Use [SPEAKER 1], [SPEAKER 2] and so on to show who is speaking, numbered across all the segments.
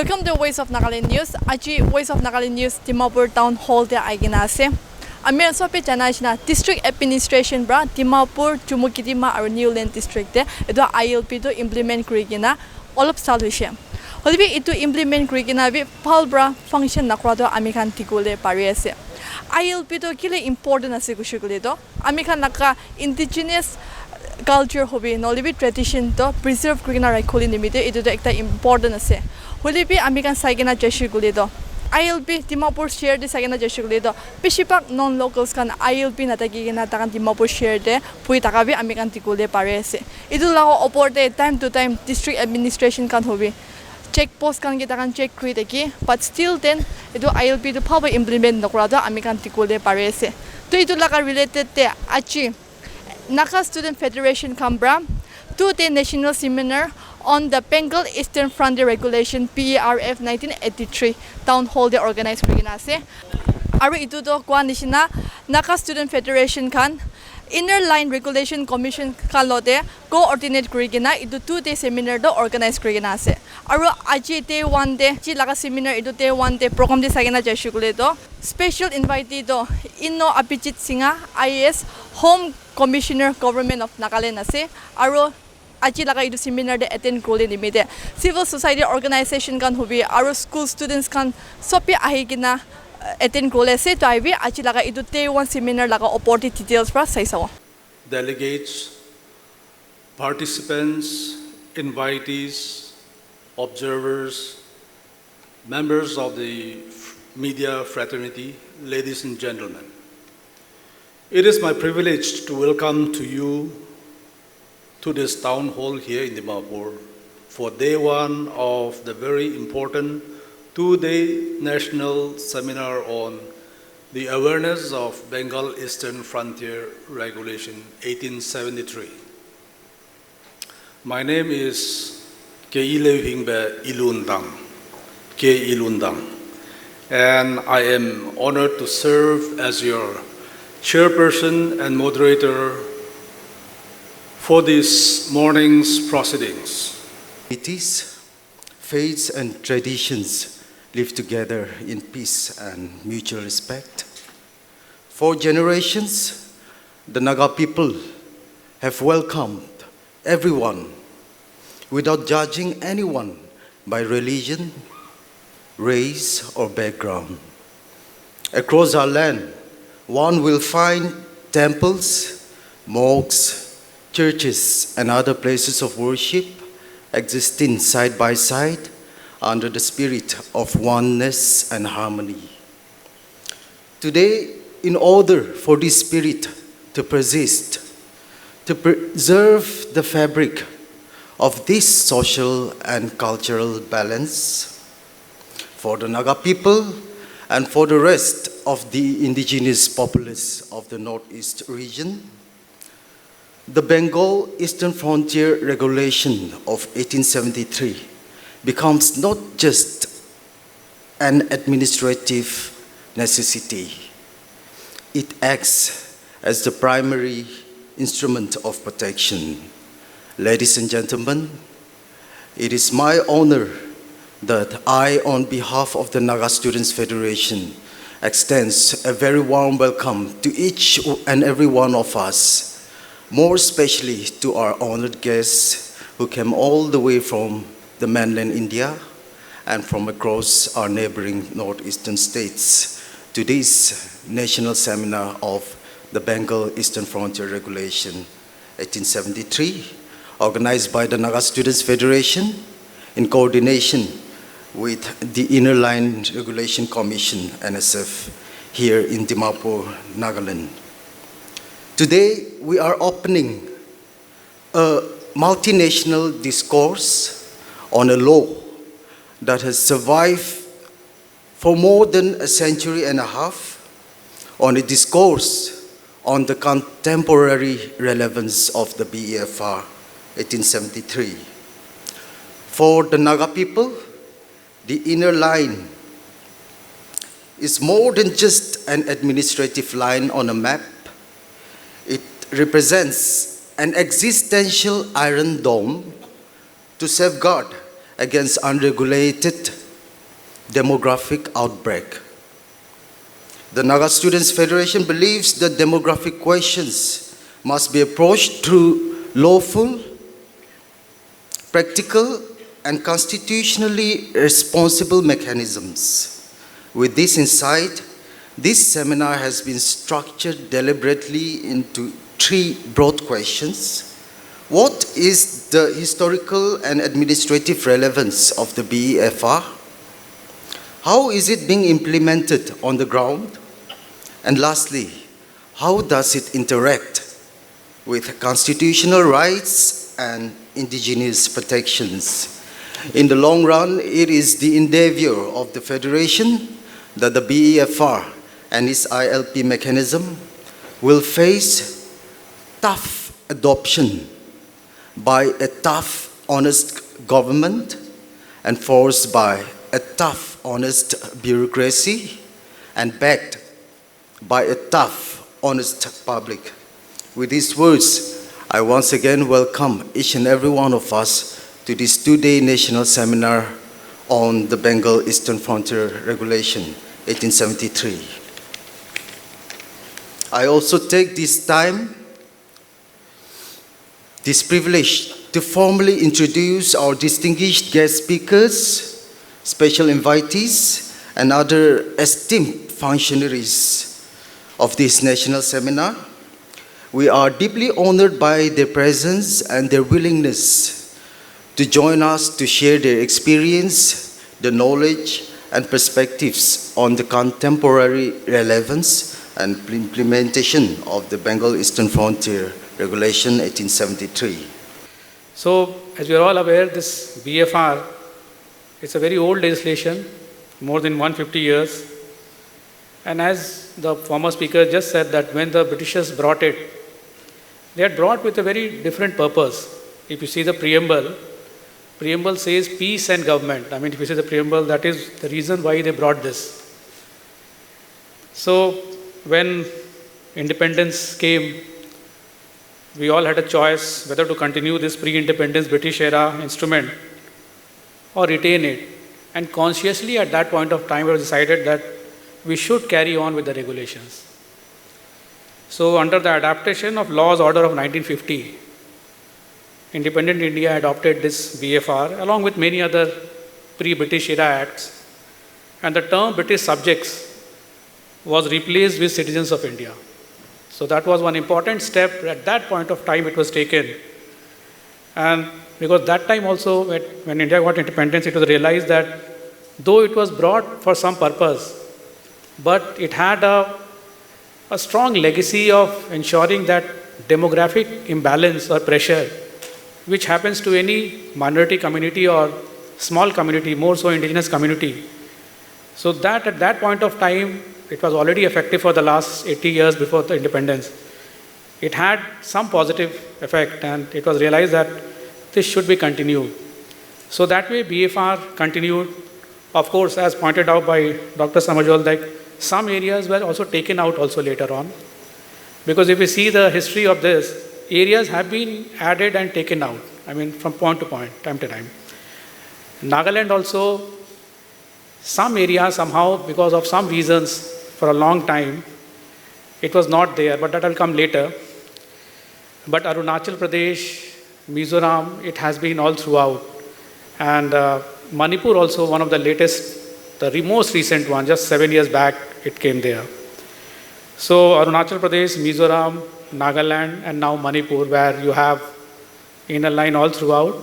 [SPEAKER 1] Welcome to Voice of Nagaland News. Aji Voice of Nagaland News Dimapur Town Hall te aigina ase. Amir sope janaishna District Administration bra Dimapur Chumukitima aru Newland District te edo ILP to implement kurigina olop sal hoise. Holibi itu implement kurigina bi phal bra function nakra do ami khan tikole pari ase. ILP to kile important ase kushukule do ami khan naka indigenous culture hobi nolibi tradition to preserve kurigina rakholi nimite edu to ekta important ase. Holibi ami kan saigena jeshugule do ILP Dimapur share de sagena jeshugule do pishipak non locals kan ILP natagi gena takan Dimapur share de pui takabi ami kan tikule pare ase. Edu lago oporte time to time district administration kan hobi check post kan kita kan check kuri deki but still then edu ILP to power implement nokra do ami kan tikule pare ase. To edu laga related te achi Naga Student Federation Canberra 2-day national seminar on the Bengal Eastern Frontier Regulation PERF 1983 town hall de organize kurina ase. Aru itu do kwa nishina Naga Student Federation kan Inner Line Regulation Commission kalode coordinate kurigina itu 2-day seminar do organize kurina ase. Aru aji day 1 day ji laga seminar itu day 1 day program de sagena jashugule do special invitee do inno Abhijit Sinha IAS Home Commissioner Government of Nagaland ase. Aru aji laga itu seminar de attend kole nimite civil society organization kan hobi aru school students kan sopi ahigina attend kole ase to ibi aji laga itu day 1 seminar laga opportunity details pra sai saw.
[SPEAKER 2] Delegates, participants, invitees, observers, members of the media fraternity, ladies and gentlemen. It is my privilege to welcome to you to this town hall here in Dimapur for day 1 of the very important 2-day national seminar on the awareness of Bengal Eastern Frontier Regulation 1873. My name is Ilundang, K. Ilundang, and I am honored to serve as your chairperson and moderator for this morning's proceedings.
[SPEAKER 3] Faiths and traditions live together in peace and mutual respect. For generations, the Naga people have welcomed everyone without judging anyone by religion, race, or background. Across our land, one will find temples, mosques, churches, and other places of worship existing side by side under the spirit of oneness and harmony. Today, in order for this spirit to persist, to preserve the fabric of this social and cultural balance, for the Naga people and for the rest of the indigenous populace of the Northeast region, the Bengal Eastern Frontier Regulation of 1873 becomes not just an administrative necessity. It acts as the primary instrument of protection. Ladies and gentlemen, it is my honor that I, on behalf of the Naga Students Federation, extends a very warm welcome to each and every one of us, more especially to our honored guests who came all the way from the mainland India and from across our neighboring northeastern states to this national seminar of the Bengal Eastern Frontier Regulation 1873, organized by the Naga Students Federation in coordination with the Inner Line Regulation Commission, NSF, here in Dimapur, Nagaland. Today, we are opening a multinational discourse on a law that has survived for more than a century and a half, on a discourse on the contemporary relevance of the BEFR 1873. For the Naga people, the Inner Line is more than just an administrative line on a map. It represents an existential iron dome to safeguard against unregulated demographic outbreak. The Naga Students Federation believes that demographic questions must be approached through lawful, practical, and constitutionally responsible mechanisms. With this insight, this seminar has been structured deliberately into three broad questions. What is the historical and administrative relevance of the BEFR? How is it being implemented on the ground? And lastly, how does it interact with constitutional rights and indigenous protections? In the long run, it is the endeavor of the Federation that the BEFR and its ILP mechanism will face tough adoption by a tough, honest government, enforced by a tough, honest bureaucracy, and backed by a tough, honest public. With these words, I once again welcome each and every one of us to this two-day national seminar on the Bengal Eastern Frontier Regulation, 1873. I also take this privilege to formally introduce our distinguished guest speakers, special invitees, and other esteemed functionaries of this national seminar. We are deeply honored by their presence and their willingness to join us to share their experience, their knowledge, and perspectives on the contemporary relevance and implementation of the Bengal Eastern Frontier Regulation 1873.
[SPEAKER 4] So, as you are all aware, this BFR, it's a very old legislation, more than 150 years. And as the former speaker just said, that when the Britishers brought it, they had brought with a very different purpose. If you see the preamble says peace and government. I mean, if you see the preamble, that is the reason why they brought this. So, when independence came, we all had a choice whether to continue this pre-independence British era instrument or retain it. And consciously at that point of time, we decided that we should carry on with the regulations. So under the adaptation of Laws Order of 1950, independent India adopted this BFR along with many other pre-British era acts, and the term British subjects was replaced with citizens of India. So that was one important step. At that point of time it was taken. And because that time also, when India got independence, it was realized that though it was brought for some purpose, but it had a strong legacy of ensuring that demographic imbalance or pressure, which happens to any minority community or small community, more so indigenous community. So that at that point of time, it was already effective for the last 80 years before the independence. It had some positive effect, and it was realized that this should be continued. So that way BFR continued. Of course, as pointed out by Dr. Samajwal, like some areas were also taken out also later on. Because if we see the history of this, areas have been added and taken out. I mean, from point to point, time to time. Nagaland also, some areas somehow, because of some reasons, for a long time, it was not there, but that will come later. But Arunachal Pradesh, Mizoram, it has been all throughout. And Manipur also, one of the latest, the most recent one, just 7 years back, it came there. So Arunachal Pradesh, Mizoram, Nagaland, and now Manipur, where you have inner line all throughout.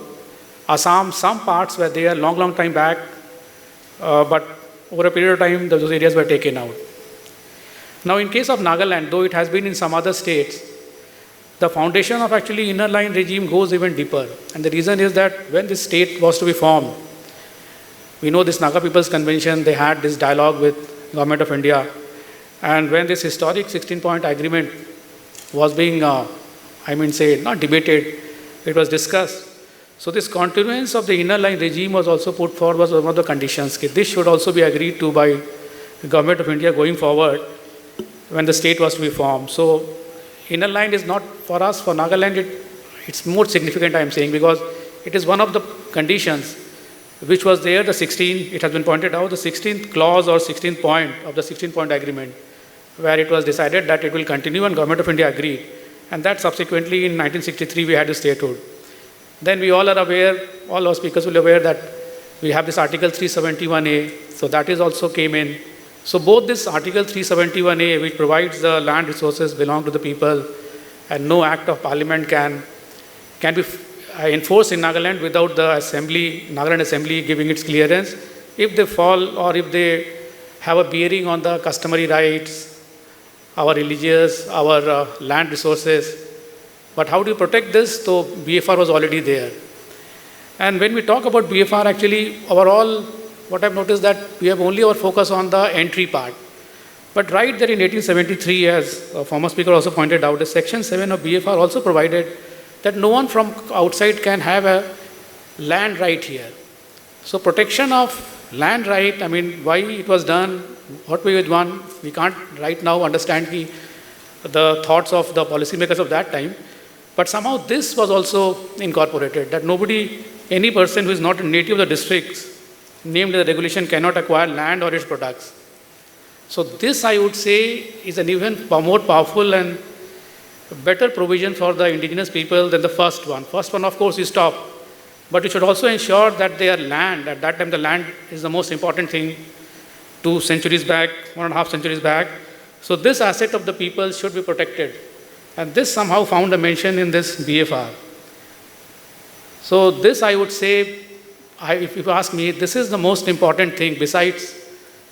[SPEAKER 4] Assam, some parts were there long time back, but over a period of time, those areas were taken out. Now, in case of Nagaland, though it has been in some other states, the foundation of actually inner line regime goes even deeper. And the reason is that when this state was to be formed, we know this Naga People's Convention, they had this dialogue with Government of India. And when this historic 16-point agreement was being, not debated, it was discussed. So this continuance of the inner line regime was also put forward as one of the conditions. This should also be agreed to by the Government of India going forward when the state was to be formed. So inner line is not for us, for Nagaland, it's more significant, I am saying, because it is one of the conditions which was there, the 16, it has been pointed out, the 16th clause or 16th point of the 16-point agreement, where it was decided that it will continue and Government of India agreed. And that subsequently in 1963 we had the statehood. Then we all are aware, all our speakers will be aware that we have this Article 371A, so that is also came in. So both this Article 371A, which provides the land resources belong to the people and no act of parliament can be enforced in Nagaland without the assembly, Nagaland assembly giving its clearance. If they fall or if they have a bearing on the customary rights, our religious, our land resources. But how do you protect this? So BFR was already there. And when we talk about BFR, actually, overall, what I've noticed that we have only our focus on the entry part. But right there in 1873, as a former speaker also pointed out, the Section 7 of BFR also provided that no one from outside can have a land right here. So protection of land right, I mean, why it was done, what we had done, we can't right now understand the thoughts of the policymakers of that time. But somehow this was also incorporated, that nobody, any person who is not a native of the districts named in the regulation cannot acquire land or its products. So this, I would say, is an even more powerful and better provision for the indigenous people than the first one. First one, of course, you stop. But you should also ensure that their land, at that time the land is the most important thing, 2 centuries back, 1.5 centuries back. So this asset of the people should be protected. And this somehow found a mention in this BFR. So this, I would say, if you ask me, this is the most important thing besides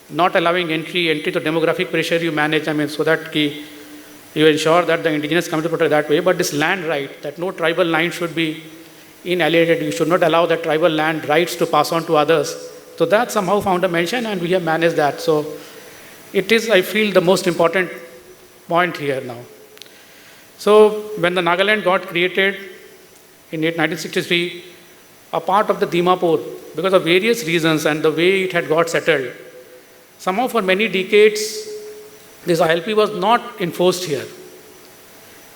[SPEAKER 4] not allowing entry to demographic pressure you manage, I mean, so that you ensure that the indigenous community protect that way. But this land right, that no tribal line should be inalienated. You should not allow that tribal land rights to pass on to others. So that somehow found a mention and we have managed that. So it is, I feel, the most important point here now. So when the Nagaland got created in 1963, a part of the Dimapur, because of various reasons and the way it had got settled, somehow for many decades, this ILP was not enforced here.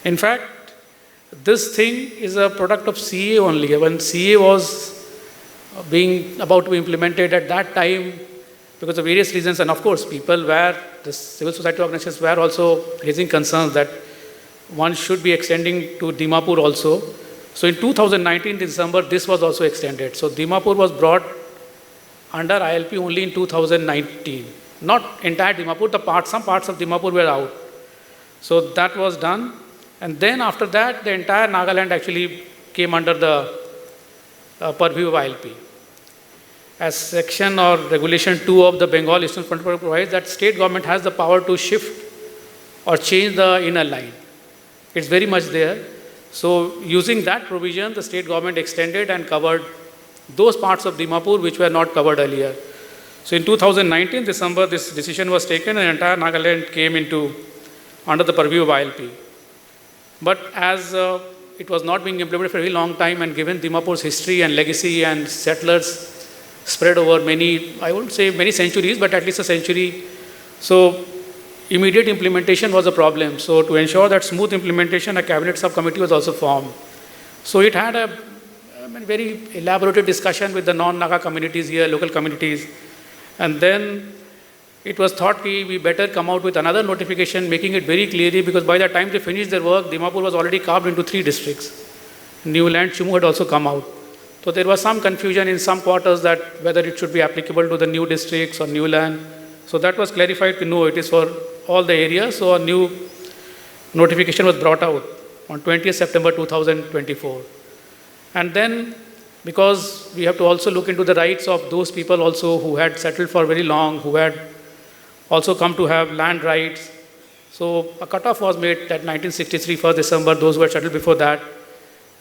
[SPEAKER 4] In fact, this thing is a product of CA only. When CA was being about to be implemented at that time, because of various reasons, and of course, people were, the civil society organizations were also raising concerns that one should be extending to Dimapur also. So in 2019, December, this was also extended. So Dimapur was brought under ILP only in 2019. Not entire Dimapur, some parts of Dimapur were out. So that was done. And then after that, the entire Nagaland actually came under the purview of ILP. As section or regulation 2 of the Bengal Eastern Frontier provides that state government has the power to shift or change the inner line. It's very much there. So using that provision, the state government extended and covered those parts of Dimapur which were not covered earlier. So in 2019, December, this decision was taken and entire Nagaland came under the purview of ILP. But as it was not being implemented for a very long time and given Dimapur's history and legacy and settlers spread over many, I wouldn't say many centuries, but at least a century. So immediate implementation was a problem. So to ensure that smooth implementation, a cabinet subcommittee was also formed. So it had a very elaborated discussion with the non-Naga communities here, local communities. And then it was thought we better come out with another notification, making it very clearly, because by the time they finished their work, Dimapur was already carved into 3 districts. New land, Chumu had also come out. So there was some confusion in some quarters that whether it should be applicable to the new districts or new land. So that was clarified to no, it is for all the areas. So a new notification was brought out on 20th September 2024. And then, because we have to also look into the rights of those people also who had settled for very long, who had also come to have land rights. So a cutoff was made at 1963, 1st December, those who had settled before that,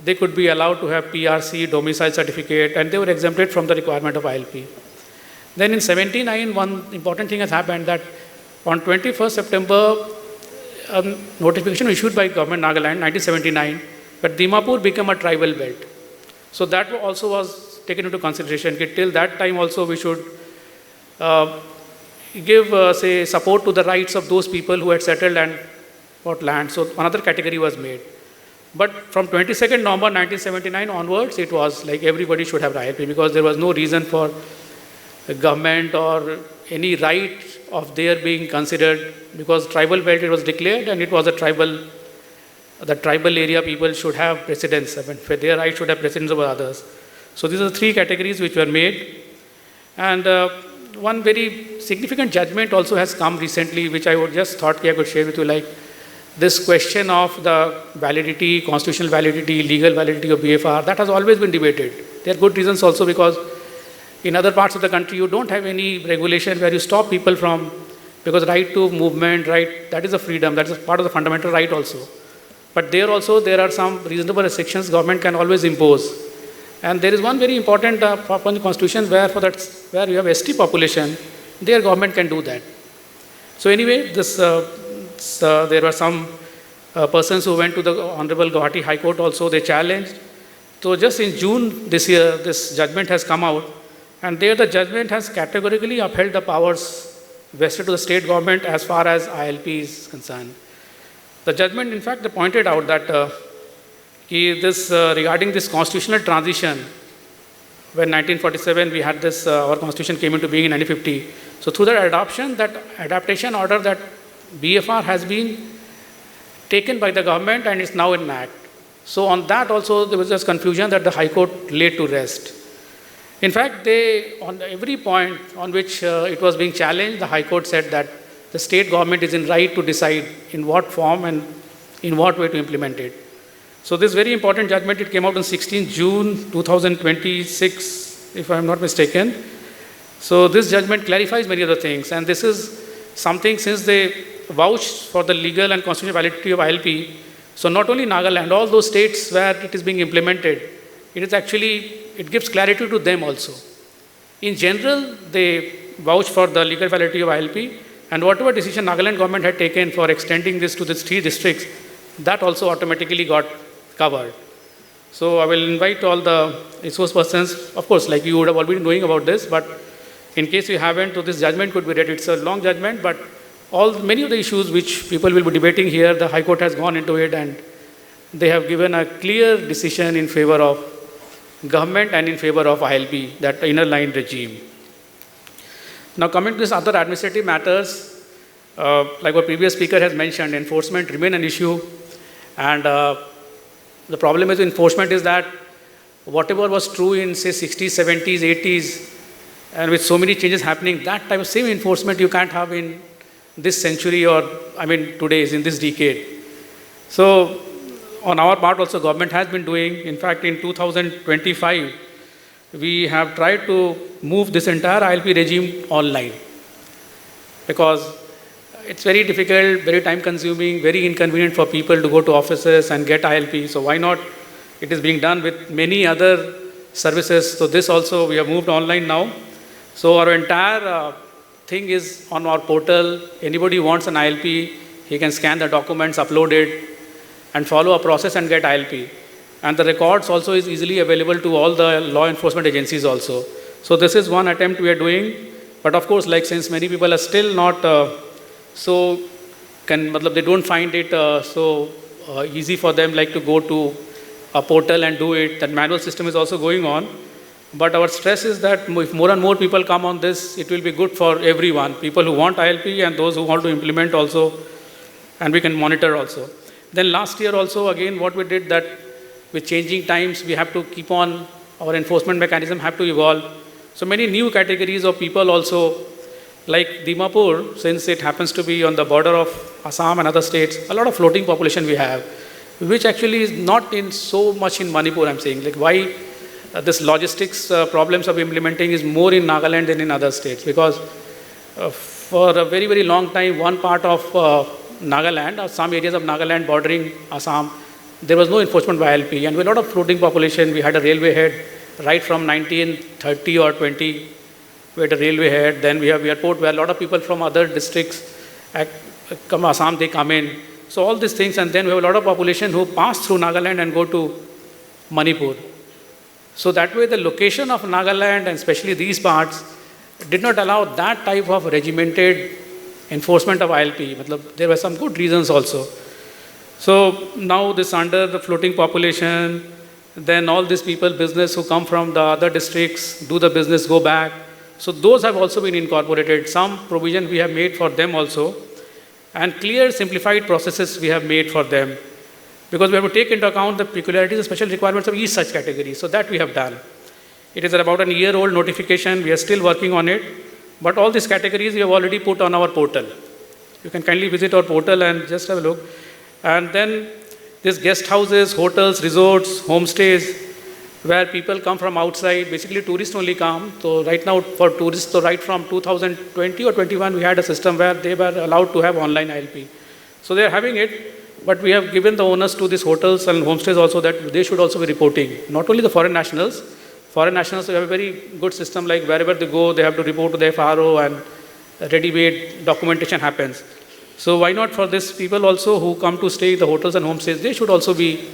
[SPEAKER 4] they could be allowed to have PRC, domicile certificate, and they were exempted from the requirement of ILP. Then in 79, one important thing has happened that on 21st September, a notification issued by government Nagaland, 1979, that Dimapur became a tribal belt. So that also was taken into consideration. Till that time also we should give, support to the rights of those people who had settled and got land. So another category was made. But from 22nd November 1979 onwards, it was like everybody should have ILP because there was no reason for the government or any right of their being considered because tribal belt it was declared and it was the tribal area people should have precedence. I mean, their right should have precedence over others. So these are the three categories which were made. And one very significant judgment also has come recently, which I would just thought I could share with you, like this question of the validity, constitutional validity, legal validity of BFR, that has always been debated. There are good reasons also because in other parts of the country, you don't have any regulation where you stop people from, because right to movement, right, that is a freedom, that is part of the fundamental right also. But there also, there are some reasonable restrictions government can always impose. And there is one very important part in the constitution where where you have ST population, their government can do that. So anyway, there were some persons who went to the Honorable Guwahati High Court also, they challenged. So just in June this year, this judgment has come out, and there the judgment has categorically upheld the powers vested to the state government as far as ILP is concerned. The judgment, in fact, they pointed out that regarding this constitutional transition, when 1947 we had this, our constitution came into being in 1950. So through that adoption, that adaptation order, that BFR has been taken by the government and is now in act. So on that also there was just confusion that the High Court laid to rest. In fact, on every point on which it was being challenged, the High Court said that the state government is in right to decide in what form and in what way to implement it. So this very important judgment, it came out on 16 June 2026, if I am not mistaken. So this judgment clarifies many of the things, and this is something since they vouched for the legal and constitutional validity of ILP. So not only Nagaland, all those states where it is being implemented, it gives clarity to them also. In general, they vouch for the legal validity of ILP, and whatever decision Nagaland government had taken for extending this to the 3 districts, that also automatically got covered. So I will invite all the resource persons, of course, like you would have already knowing about this, but in case you haven't, so this judgment could be read. It's a long judgment, but many of the issues which people will be debating here, the High Court has gone into it and they have given a clear decision in favor of government and in favor of ILP, that inner line regime. Now coming to this other administrative matters, like what previous speaker has mentioned, enforcement remain an issue, and the problem with enforcement is that whatever was true in say 60s, 70s, 80s, and with so many changes happening, that type of same enforcement you can't have in this century or today's, in this decade. So on our part also government has been doing, in fact in 2025, we have tried to move this entire ILP regime online because it's very difficult, very time consuming, very inconvenient for people to go to offices and get ILP. So why not? It is being done with many other services. So this also we have moved online now. So our entire thing is on our portal. Anybody who wants an ILP, he can scan the documents, upload it, and follow a process and get ILP. And the records also is easily available to all the law enforcement agencies also. So this is one attempt we are doing. But of course, like since many people are still not they don't find it so easy for them like to go to a portal and do it. That manual system is also going on. But our stress is that if more and more people come on this, it will be good for everyone. People who want ILP and those who want to implement also, and we can monitor also. Then last year also, again, what we did that with changing times, we have to keep on, our enforcement mechanism have to evolve. So many new categories of people also, like Dimapur, since it happens to be on the border of Assam and other states, a lot of floating population we have, which actually is not in so much in Manipur, I'm saying. Like why this logistics problems of implementing is more in Nagaland than in other states, because for a very, very long time, one part of Nagaland, or some areas of Nagaland bordering Assam, there was no enforcement by ILP, and with a lot of floating population, we had a railway head right from 1930 or 20, we had a railway head, then we have airport where a lot of people from other districts come Assam, they come in. So all these things, and then we have a lot of population who pass through Nagaland and go to Manipur. So that way the location of Nagaland, and especially these parts, did not allow that type of regimented enforcement of ILP. There were some good reasons also. So now this under the floating population, then all these people business who come from the other districts, do the business, go back. So those have also been incorporated. Some provision we have made for them also, and clear simplified processes we have made for them. Because we have to take into account the peculiarities and special requirements of each such category. So that we have done. It is about a year-old notification. We are still working on it. But all these categories we have already put on our portal. You can kindly visit our portal and just have a look. And then these guest houses, hotels, resorts, homestays, where people come from outside, basically tourists only come. So right now for tourists, so right from 2020 or 21, we had a system where they were allowed to have online ILP. So they are having it, but we have given the owners to these hotels and homestays also that they should also be reporting. Not only the foreign nationals. Foreign nationals have a very good system, like wherever they go, they have to report to the FRO and ready-made documentation happens. So why not for these people also who come to stay in the hotels and homestays, they should also be,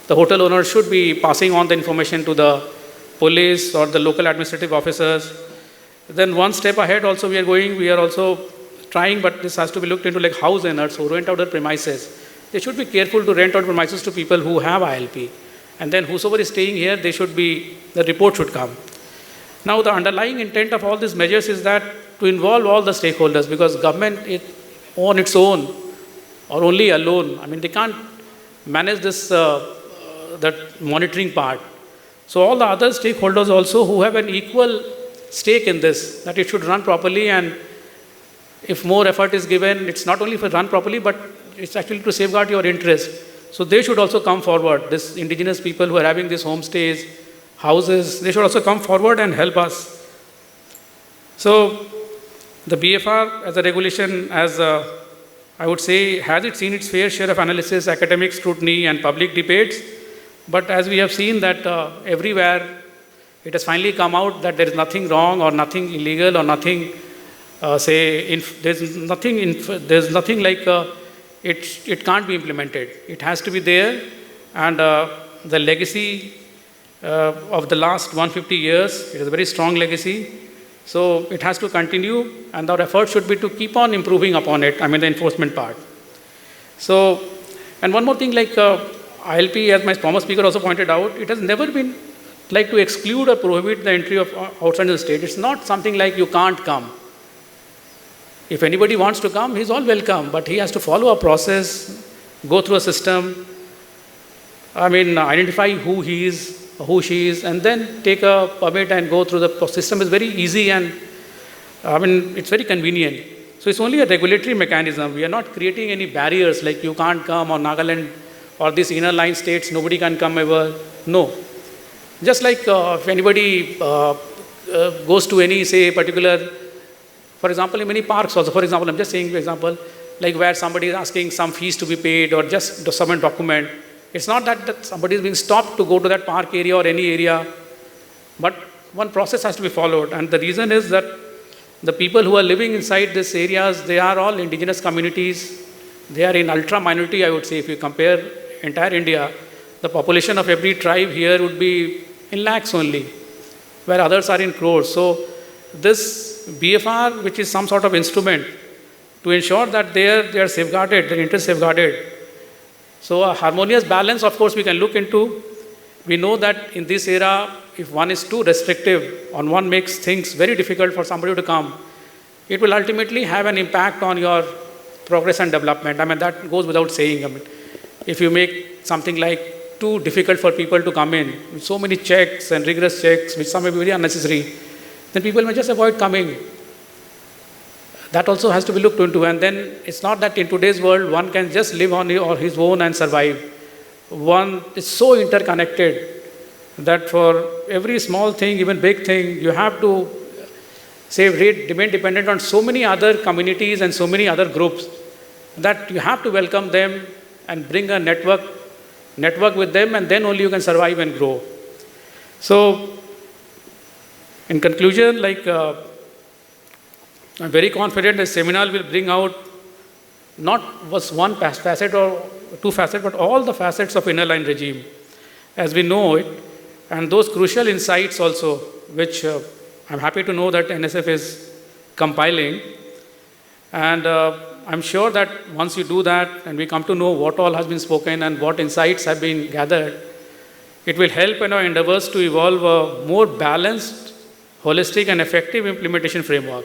[SPEAKER 4] the hotel owners should be passing on the information to the police or the local administrative officers. Then one step ahead also we are going, we are also trying, but this has to be looked into, like house owners who rent out their premises. They should be careful to rent out premises to people who have ILP. And then whosoever is staying here, they should be, the report should come. Now the underlying intent of all these measures is that to involve all the stakeholders, because government on its own or only alone, I mean they can't manage this, that monitoring part. So all the other stakeholders also who have an equal stake in this, that it should run properly, and if more effort is given, it's not only for run properly, but it's actually to safeguard your interest. So they should also come forward. This indigenous people who are having these homestays, houses, they should also come forward and help us. So the BFR as a regulation, as I would say, has it seen its fair share of analysis, academic scrutiny and public debates. But as we have seen that everywhere, it has finally come out that there is nothing wrong or nothing illegal or nothing, there's nothing like it can't be implemented. It has to be there, and the legacy of the last 150 years, it is a very strong legacy. So it has to continue, and our effort should be to keep on improving upon it, I mean the enforcement part. So, and one more thing, like ILP, as my former speaker also pointed out, it has never been like to exclude or prohibit the entry of outside the state. It's not something like you can't come. If anybody wants to come, he's all welcome, but he has to follow a process, go through a system, I mean, identify who he is, who she is, and then take a permit and go through the system. Is very easy, and I mean, it's very convenient. So it's only a regulatory mechanism. We are not creating any barriers like you can't come, or Nagaland or these inner line states, nobody can come ever. No. Just like if anybody goes to any, say, particular, for example, in many parks also, for example, I'm just saying, for example, like where somebody is asking some fees to be paid or just to submit document. It's not that somebody is being stopped to go to that park area or any area, but one process has to be followed. And the reason is that the people who are living inside these areas, they are all indigenous communities. They are in ultra minority, I would say. If you compare entire India, the population of every tribe here would be in lakhs only, where others are in crores. So this BFR, which is some sort of instrument to ensure that they are safeguarded, their interests safeguarded. So a harmonious balance, of course, we can look into. We know that in this era, if one is too restrictive, or one makes things very difficult for somebody to come, it will ultimately have an impact on your progress and development. I mean, that goes without saying. I mean, if you make something like too difficult for people to come in, with so many checks and rigorous checks, which some may be very unnecessary, then people may just avoid coming. That also has to be looked into. And then it's not that in today's world, one can just live on his own and survive. One is so interconnected that for every small thing, even big thing, you have to remain dependent on so many other communities and so many other groups that you have to welcome them and bring a network with them, and then only you can survive and grow. So, in conclusion, like I'm very confident the seminar will bring out not was one facet or two facets, but all the facets of inner line regime as we know it, and those crucial insights also, which I'm happy to know that NSF is compiling. And I'm sure that once you do that and we come to know what all has been spoken and what insights have been gathered, it will help in our endeavors to evolve a more balanced, holistic, and effective implementation framework.